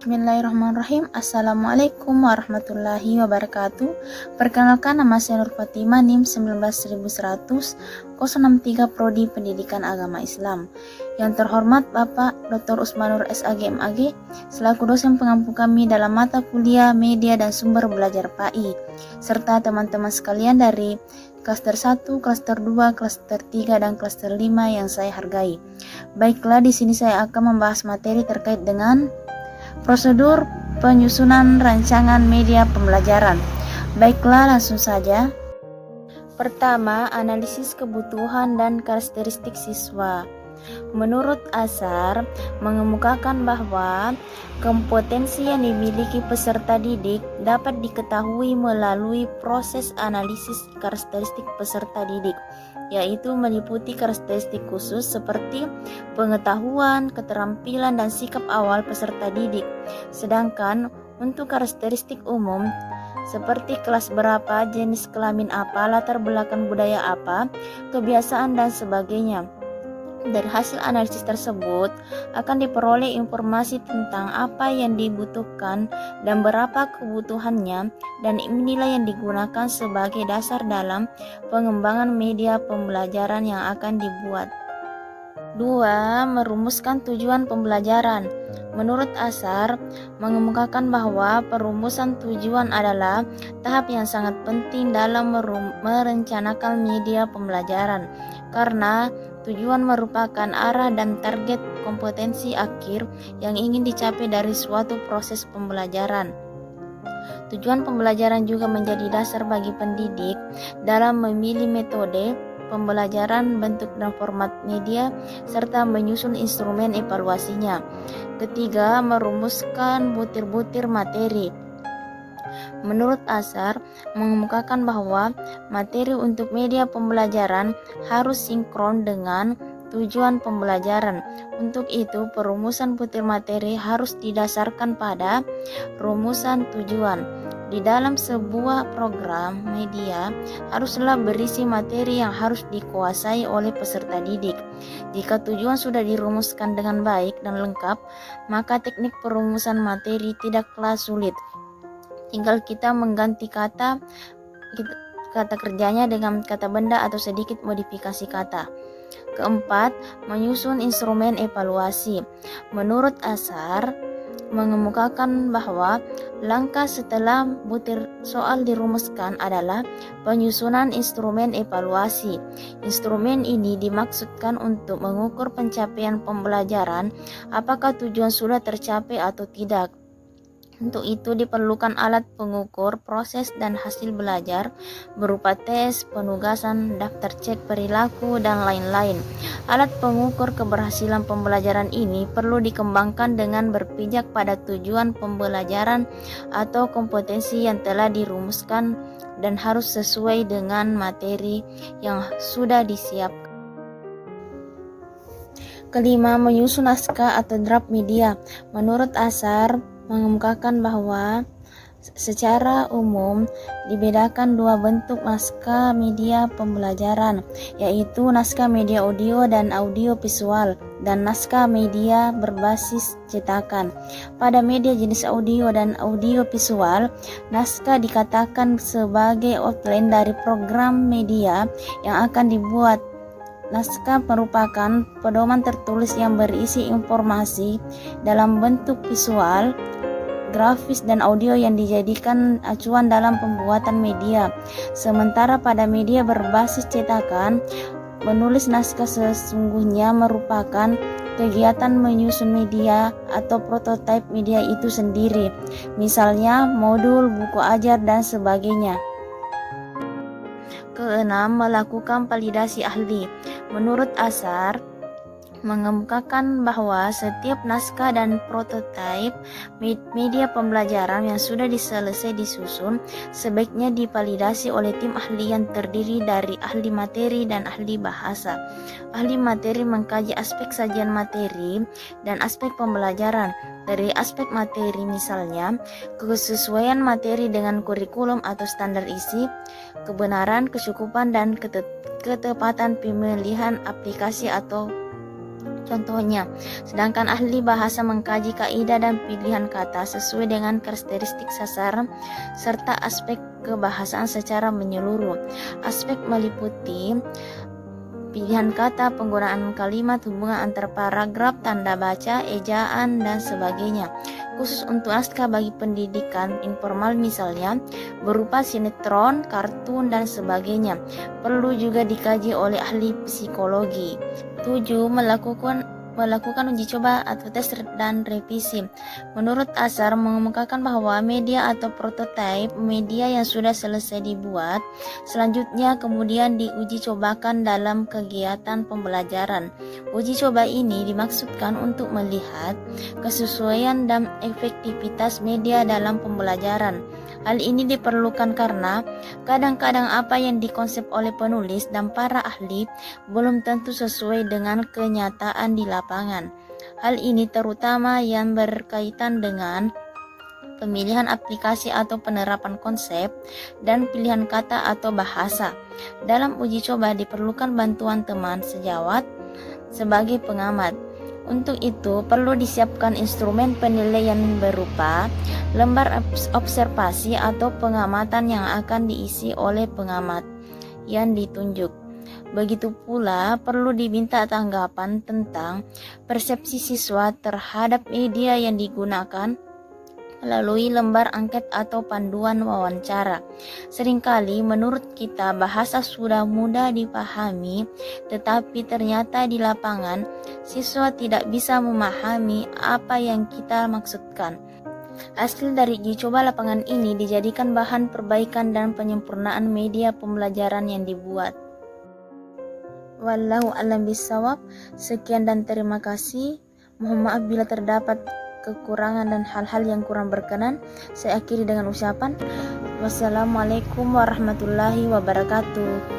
Bismillahirrahmanirrahim. Assalamualaikum warahmatullahi wabarakatuh. Perkenalkan, nama saya Nur Fatima, NIM 19100 063 Prodi Pendidikan Agama Islam. Yang terhormat Bapak Dr. Usmanur SAG MAG selaku dosen pengampu kami dalam mata kuliah Media dan Sumber Belajar PAI, serta teman-teman sekalian dari klaster 1, klaster 2, klaster 3, dan klaster 5 yang saya hargai. Baiklah, di sini saya akan membahas materi terkait dengan prosedur penyusunan rancangan media pembelajaran. Baiklah, langsung saja. Pertama, analisis kebutuhan dan karakteristik siswa. Menurut Azhar, mengemukakan bahwa kompetensi yang dimiliki peserta didik dapat diketahui melalui proses analisis karakteristik peserta didik, yaitu meliputi karakteristik khusus seperti pengetahuan, keterampilan, dan sikap awal peserta didik. Sedangkan untuk karakteristik umum seperti kelas berapa, jenis kelamin apa, latar belakang budaya apa, kebiasaan, dan sebagainya. Dari hasil analisis tersebut akan diperoleh informasi tentang apa yang dibutuhkan dan berapa kebutuhannya, dan inilah yang digunakan sebagai dasar dalam pengembangan media pembelajaran yang akan dibuat. 2. Merumuskan tujuan pembelajaran. Menurut Azhar, mengemukakan bahwa perumusan tujuan adalah tahap yang sangat penting dalam merencanakan media pembelajaran, karena tujuan merupakan arah dan target kompetensi akhir yang ingin dicapai dari suatu proses pembelajaran. Tujuan pembelajaran juga menjadi dasar bagi pendidik dalam memilih metode pembelajaran, bentuk dan format media, serta menyusun instrumen evaluasinya. Ketiga, merumuskan butir-butir materi. Menurut Azhar, mengemukakan bahwa materi untuk media pembelajaran harus sinkron dengan tujuan pembelajaran. Untuk itu, perumusan butir materi harus didasarkan pada rumusan tujuan. Di dalam sebuah program media haruslah berisi materi yang harus dikuasai oleh peserta didik. Jika tujuan sudah dirumuskan dengan baik dan lengkap, maka teknik perumusan materi tidaklah sulit. Tinggal kita mengganti kata kerjanya dengan kata benda atau sedikit modifikasi kata. Keempat, menyusun instrumen evaluasi. Menurut Azhar, mengemukakan bahwa langkah setelah butir soal dirumuskan adalah penyusunan instrumen evaluasi. Instrumen ini dimaksudkan untuk mengukur pencapaian pembelajaran, apakah tujuan sudah tercapai atau tidak. Untuk itu diperlukan alat pengukur proses dan hasil belajar berupa tes, penugasan, daftar cek perilaku, dan lain-lain. Alat pengukur keberhasilan pembelajaran ini perlu dikembangkan dengan berpijak pada tujuan pembelajaran atau kompetensi yang telah dirumuskan dan harus sesuai dengan materi yang sudah disiapkan. Kelima, menyusun naskah atau draft media. Menurut Azhar, mengemukakan bahwa secara umum dibedakan dua bentuk naskah media pembelajaran, yaitu naskah media audio dan audio visual, dan naskah media berbasis cetakan. Pada media jenis audio dan audio visual, naskah dikatakan sebagai outline dari program media yang akan dibuat. Naskah merupakan pedoman tertulis yang berisi informasi dalam bentuk visual, grafis, dan audio yang dijadikan acuan dalam pembuatan media. Sementara pada media berbasis cetakan, menulis naskah sesungguhnya merupakan kegiatan menyusun media atau prototipe media itu sendiri, misalnya modul, buku ajar, dan sebagainya. Keenam, melakukan validasi ahli. Menurut Azhar, mengemukakan bahwa setiap naskah dan prototipe media pembelajaran yang sudah selesai disusun sebaiknya divalidasi oleh tim ahli yang terdiri dari ahli materi dan ahli bahasa. Ahli materi mengkaji aspek sajian materi dan aspek pembelajaran. Dari aspek materi misalnya, kesesuaian materi dengan kurikulum atau standar isi, kebenaran, kecukupan, dan ketepatan pemilihan aplikasi atau contohnya. Sedangkan ahli bahasa mengkaji kaidah dan pilihan kata sesuai dengan karakteristik sasaran serta aspek kebahasaan secara menyeluruh. Aspek meliputi pilihan kata, penggunaan kalimat, hubungan antar paragraf, tanda baca, ejaan, dan sebagainya. Khusus untuk naskah bagi pendidikan informal misalnya, berupa sinetron, kartun, dan sebagainya, perlu juga dikaji oleh ahli psikologi. 7. Melakukan uji coba atau tes dan revisi. Menurut Asar mengemukakan bahwa media atau prototipe media yang sudah selesai dibuat selanjutnya kemudian diuji cobakan dalam kegiatan pembelajaran. Uji coba ini dimaksudkan untuk melihat kesesuaian dan efektivitas media dalam pembelajaran. Hal ini diperlukan karena kadang-kadang apa yang dikonsep oleh penulis dan para ahli belum tentu sesuai dengan kenyataan di lapangan. Hal ini terutama yang berkaitan dengan pemilihan aplikasi atau penerapan konsep dan pilihan kata atau bahasa. Dalam uji coba diperlukan bantuan teman sejawat sebagai pengamat. Untuk itu perlu disiapkan instrumen penilaian berupa lembar observasi atau pengamatan yang akan diisi oleh pengamat yang ditunjuk. Begitu pula perlu diminta tanggapan tentang persepsi siswa terhadap media yang digunakan melalui lembar angket atau panduan wawancara. Seringkali menurut kita bahasa sudah mudah dipahami, tetapi ternyata di lapangan siswa tidak bisa memahami apa yang kita maksudkan. Hasil dari uji coba lapangan ini dijadikan bahan perbaikan dan penyempurnaan media pembelajaran yang dibuat. Wallahu a'lam bishawab. Sekian dan terima kasih. Mohon maaf bila terdapat kekurangan dan hal-hal yang kurang berkenan. Saya akhiri dengan ucapan wassalamualaikum warahmatullahi wabarakatuh.